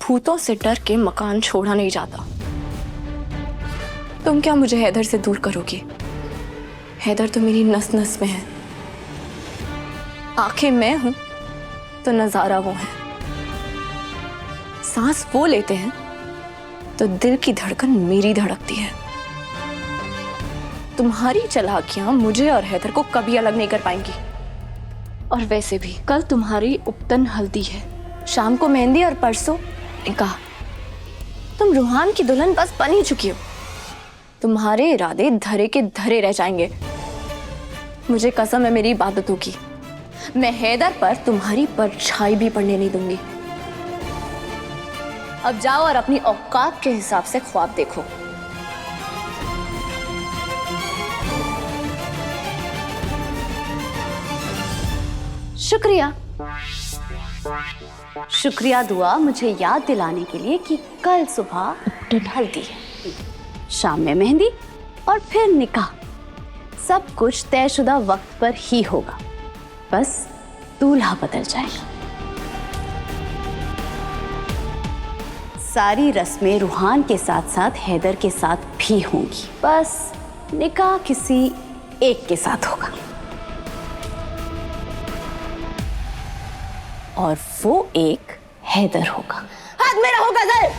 भूतों से डर के मकान छोड़ा नहीं जाता। तुम क्या मुझे हैदर से दूर करोगी? हैदर तो मेरी नस नस में है। आंखें मैं हूं तो नजारा वो है। सांस वो लेते हैं तो दिल की धड़कन मेरी धड़कती है। तुम्हारी चालाकियां मुझे और हैदर को कभी अलग नहीं कर पाएंगी। और वैसे भी कल तुम्हारी उपतन हल्दी है, शाम को मेहंदी और परसों निकाह। तुम रूहान की दुल्हन बस बन ही चुकी हो। तुम्हारे इरादे धरे के धरे रह जाएंगे। मुझे कसम है मेरी इबादतों की, मैं हैदर पर तुम्हारी परछाई भी पड़ने नहीं दूंगी। अब जाओ और अपनी औकात के हिसाब से ख्वाब देखो। शुक्रिया शुक्रिया दुआ मुझे याद दिलाने के लिए कि कल सुबह हल्दी है, शाम में मेहंदी और फिर निकाह। सब कुछ तयशुदा वक्त पर ही होगा, बस दूल्हा बदल जाएगा। सारी रस्में रूहान के साथ साथ हैदर के साथ भी होंगी, बस निकाह किसी एक के साथ होगा और वो एक हैदर होगा। हाथ मेरा होगा गजल।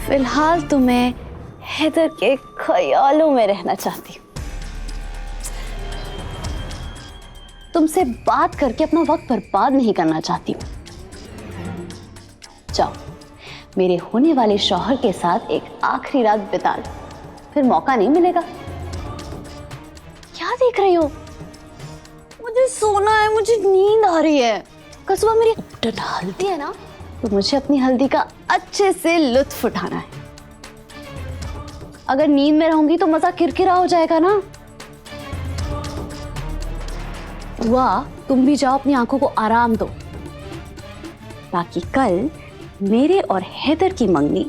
फिलहाल तो मैं हैदर के ख्यालों में रहना चाहती हूँ। तुमसे बात करके अपना वक्त बर्बाद नहीं करना चाहती हूँ। जाओ, मेरे होने वाले शौहर के साथ एक आखिरी रात बिता लो, फिर मौका नहीं मिलेगा। क्या देख रही हो? मुझे सोना है, मुझे नींद आ रही है। कल सुबह मेरी हल्दी है ना, तो मुझे अपनी हल्दी का अच्छे से लुत्फ उठाना है। अगर नींद में रहूंगी तो मजा किरकिरा हो जाएगा ना। वाह, तुम भी जाओ, अपनी आंखों को आराम दो, ताकि कल मेरे और हैदर की मंगनी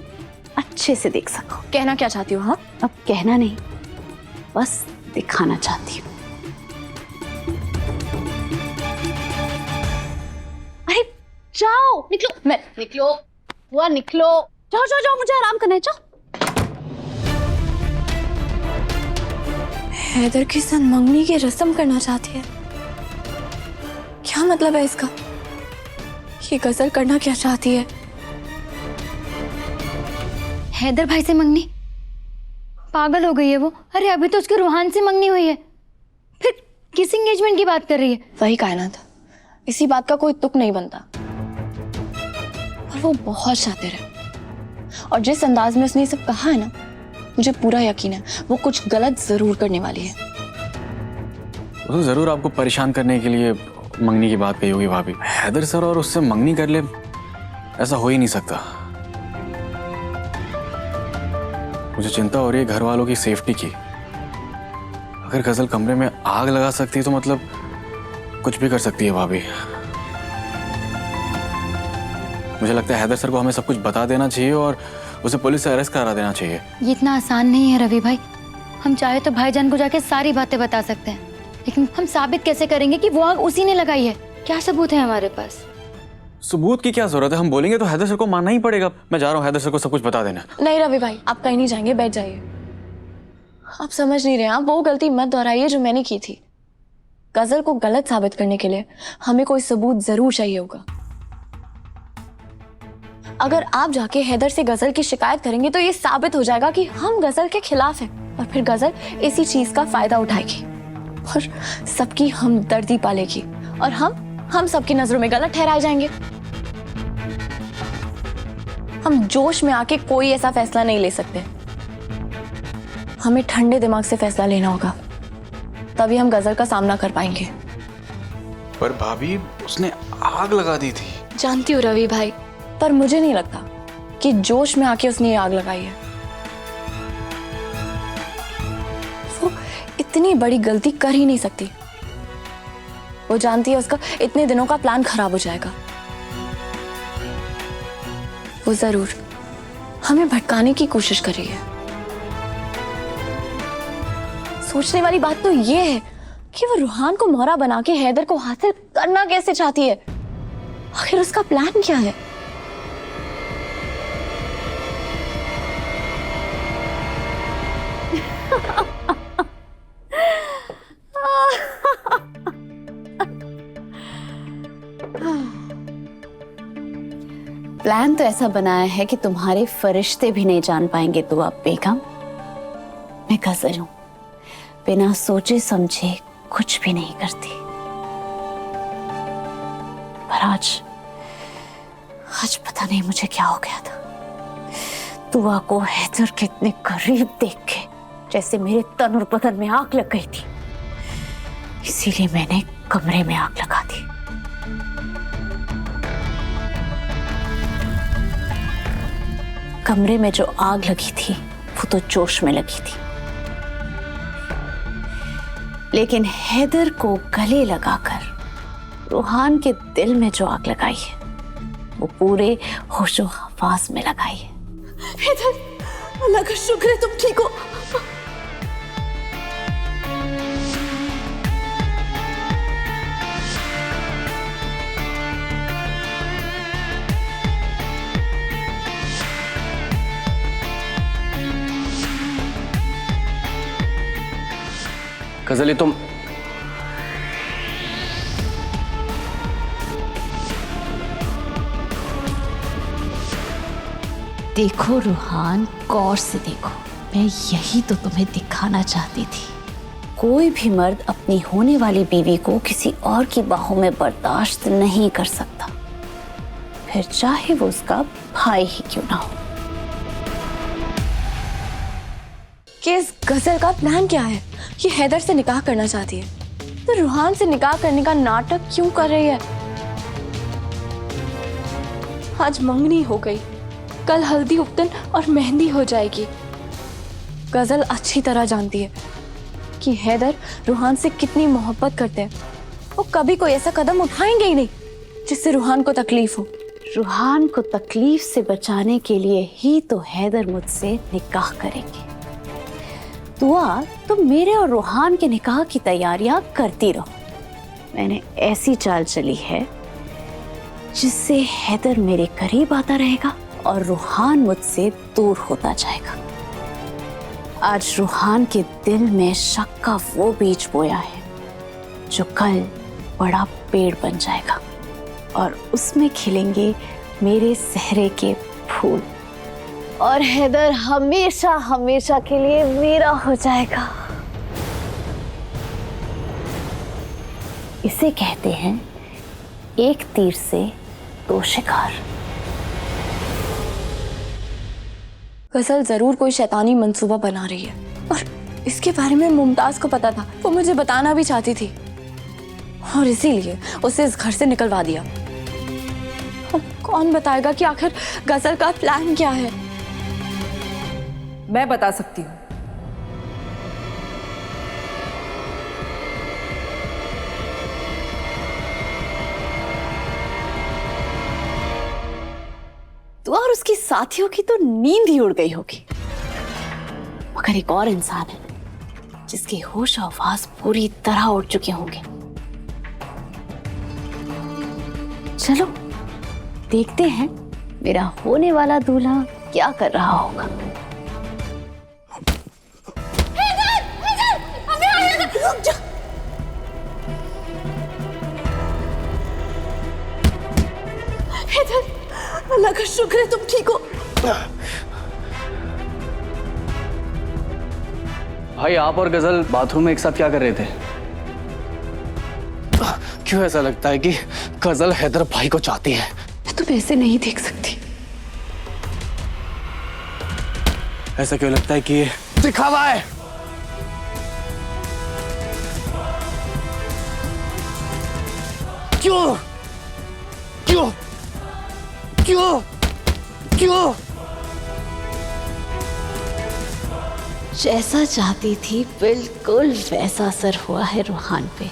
अच्छे से देख सको। कहना क्या चाहती हो? हाँ, अब कहना नहीं, बस दिखाना चाहती हूँ। अरे जाओ, निकलो। मैं निकलो, हुआ निकलो। जाओ जाओ जाओ, मुझे आराम करना है। जाओ। हैदर के साथ मंगनी की रस्म करना चाहती है? क्या मतलब है इसका? ये गजल करना क्या चाहती है? हैदर भाई से मंगनी? पागल हो गई है वो। अरे अभी तो उसके रूहान से मंगनी हुई है, फिर किस एंगेजमेंट की बात कर रही है? वही कहना था, इसी बात का कोई तुक नहीं बनता। और वो बहुत शातिर है, और जिस अंदाज में उसने ये सब कहा है ना, मुझे पूरा यकीन है वो कुछ गलत जरूर करने वाली है। वो जरूर आपको परेशान करने के लिए मंगनी की बात कही होगी भाभी। हैदर सर और उससे मंगनी कर ले, ऐसा हो ही नहीं सकता। मुझे चिंता हो रही है घर वालों की सेफ्टी की। अगर गजल कमरे में आग लगा सकती है तो मतलब कुछ भी कर सकती है भाभी। मुझे लगता है हैदर सर को हमें सब कुछ बता देना चाहिए और उसे पुलिस से अरेस्ट करा देना चाहिए। ये इतना आसान नहीं है रवि भाई। हम चाहे तो भाईजान को जाके सारी बातें बता सकते हैं, लेकिन हम साबित कैसे करेंगे कि वो आग उसी ने लगाई है? क्या सबूत है हमारे पास? सबूत की क्या जरूरत है? हम बोलेंगे तो हैदर सर को मानना ही पड़ेगा। मैं जा रहा हूँ हैदर सर को सब कुछ बता देना। नहीं रवि भाई, आप कहीं नहीं जाएंगे, बैठ जाइए। आप समझ नहीं रहे, आप वो गलती मत दोहराइए जो मैंने की थी। गजल को गलत साबित करने के लिए हमें कोई सबूत जरूर चाहिए होगा। अगर आप जाके हैदर से गजल की शिकायत करेंगे तो ये साबित हो जाएगा कि हम गजल के खिलाफ हैं, और फिर गजल इसी चीज का फायदा उठाएगी और सबकी हमदर्दी पालेगी, और हम सबकी नजरों में गलत ठहराए जाएंगे। हम जोश में आके कोई ऐसा फैसला नहीं ले सकते। हमें ठंडे दिमाग से फैसला लेना होगा, तभी हम गजल का सामना कर पाएंगे। पर भाभी, उसने आग लगा दी थी। जानती हूँ रवि भाई, पर मुझे नहीं लगता कि जोश में आके उसने ये आग लगाई है। वो इतनी बड़ी गलती कर ही नहीं सकती। वो जानती है उसका इतने दिनों का प्लान खराब हो जाएगा। वो जरूर हमें भटकाने की कोशिश कर रही है। सोचने वाली बात तो ये है कि वो रूहान को मोहरा बना के हैदर को हासिल करना कैसे चाहती है। आखिर उसका प्लान क्या है? प्लान तो ऐसा बनाया है कि तुम्हारे फरिश्ते भी नहीं जान पाएंगे दुआ बेगम। मैं गजल हूं, बिना सोचे समझे कुछ भी नहीं करती। पर आज पता नहीं मुझे क्या हो गया था। दुआ को हैदर के इतने करीब देख के जैसे मेरे तन और बदन में आग लग गई थी, इसीलिए मैंने कमरे में आग लगा दी। कमरे में जो आग लगी थी वो तो जोश में लगी थी, लेकिन हैदर को गले लगाकर रूहान के दिल में जो आग लगाई है वो पूरे होशो हवास में लगाई है। हैदर, अल्लाह का शुक्र है तुम ठीक हो। गजल, ये तुम देखो रूहान, गौर से देखो, मैं यही तो तुम्हें दिखाना चाहती थी। कोई भी मर्द अपनी होने वाली बीवी को किसी और की बाहों में बर्दाश्त नहीं कर सकता, फिर चाहे वो उसका भाई ही क्यों ना हो। कि इस गजल का प्लान क्या है? ये हैदर से निकाह करना चाहती है, तो रूहान से निकाह करने का नाटक क्यों कर रही है? आज मंगनी हो गई, कल हल्दी उपटन और मेहंदी हो जाएगी। गजल अच्छी तरह जानती है कि हैदर रूहान से कितनी मोहब्बत करते हैं। वो कभी कोई ऐसा कदम उठाएंगे ही नहीं जिससे रूहान को तकलीफ हो। रूहान को तकलीफ से बचाने के लिए ही तो हैदर मुझसे निकाह करेंगे। दुआ, तुम मेरे और रूहान के निकाह की तैयारियां करती रहो। मैंने ऐसी चाल चली है जिससे हैदर मेरे करीब आता रहेगा और रूहान मुझसे दूर होता जाएगा। आज रूहान के दिल में शक का वो बीज बोया है जो कल बड़ा पेड़ बन जाएगा और उसमें खिलेंगे मेरे सेहरे के फूल, और हैदर हमेशा हमेशा के लिए मेरा हो जाएगा। इसे कहते हैं एक तीर से दो शिकार। गजल जरूर कोई शैतानी मंसूबा बना रही है, और इसके बारे में मुमताज को पता था। वो मुझे बताना भी चाहती थी और इसीलिए उसे इस घर से निकलवा दिया। अब कौन बताएगा कि आखिर गजल का प्लान क्या है? मैं बता सकती हूँ। तो और उसकी साथियों की तो नींद ही उड़ गई होगी, मगर एक और इंसान है जिसके होश और आवाज पूरी तरह उड़ चुके होंगे। चलो देखते हैं मेरा होने वाला दूल्हा क्या कर रहा होगा। अल्लाह का शुक्र है तुम ठीक हो। भाई, आप और गजल बाथरूम में एक साथ क्या कर रहे थे? क्यों ऐसा लगता है कि गजल हैदर भाई को चाहती है? मैं तुम्हें ऐसे नहीं देख सकती। ऐसा क्यों लगता है कि ये दिखावा है? क्यों क्यों क्यों क्यों? जैसा चाहती थी बिल्कुल वैसा असर हुआ है रूहान पे।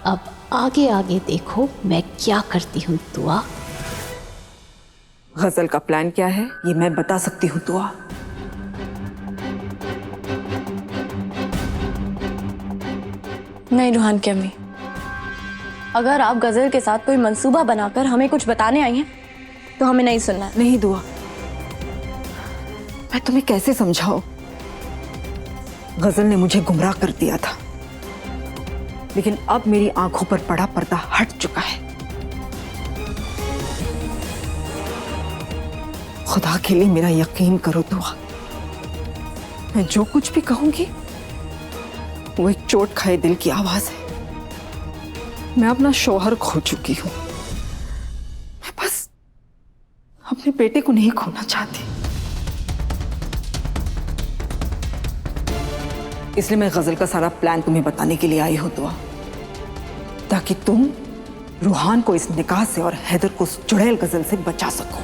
अब आगे आगे देखो मैं क्या करती हूँ दुआ। गजल का प्लान क्या है ये मैं बता सकती हूँ दुआ। नहीं रूहान की अम्मी, अगर आप गजल के साथ कोई मंसूबा बनाकर हमें कुछ बताने आई हैं तो हमें नहीं सुनना है। नहीं दुआ, मैं तुम्हें कैसे समझाऊं? गजल ने मुझे गुमराह कर दिया था, लेकिन अब मेरी आंखों पर पड़ा पर्दा हट चुका है। खुदा के लिए मेरा यकीन करो दुआ, मैं जो कुछ भी कहूंगी वो एक चोट खाए दिल की आवाज है। मैं अपना शौहर खो चुकी हूं, मैं बस अपने बेटे को नहीं खोना चाहती। इसलिए मैं गजल का सारा प्लान तुम्हें बताने के लिए आई हूं दुआ, ताकि तुम रूहान को इस निकाह से और हैदर को उस चुड़ैल गजल से बचा सको।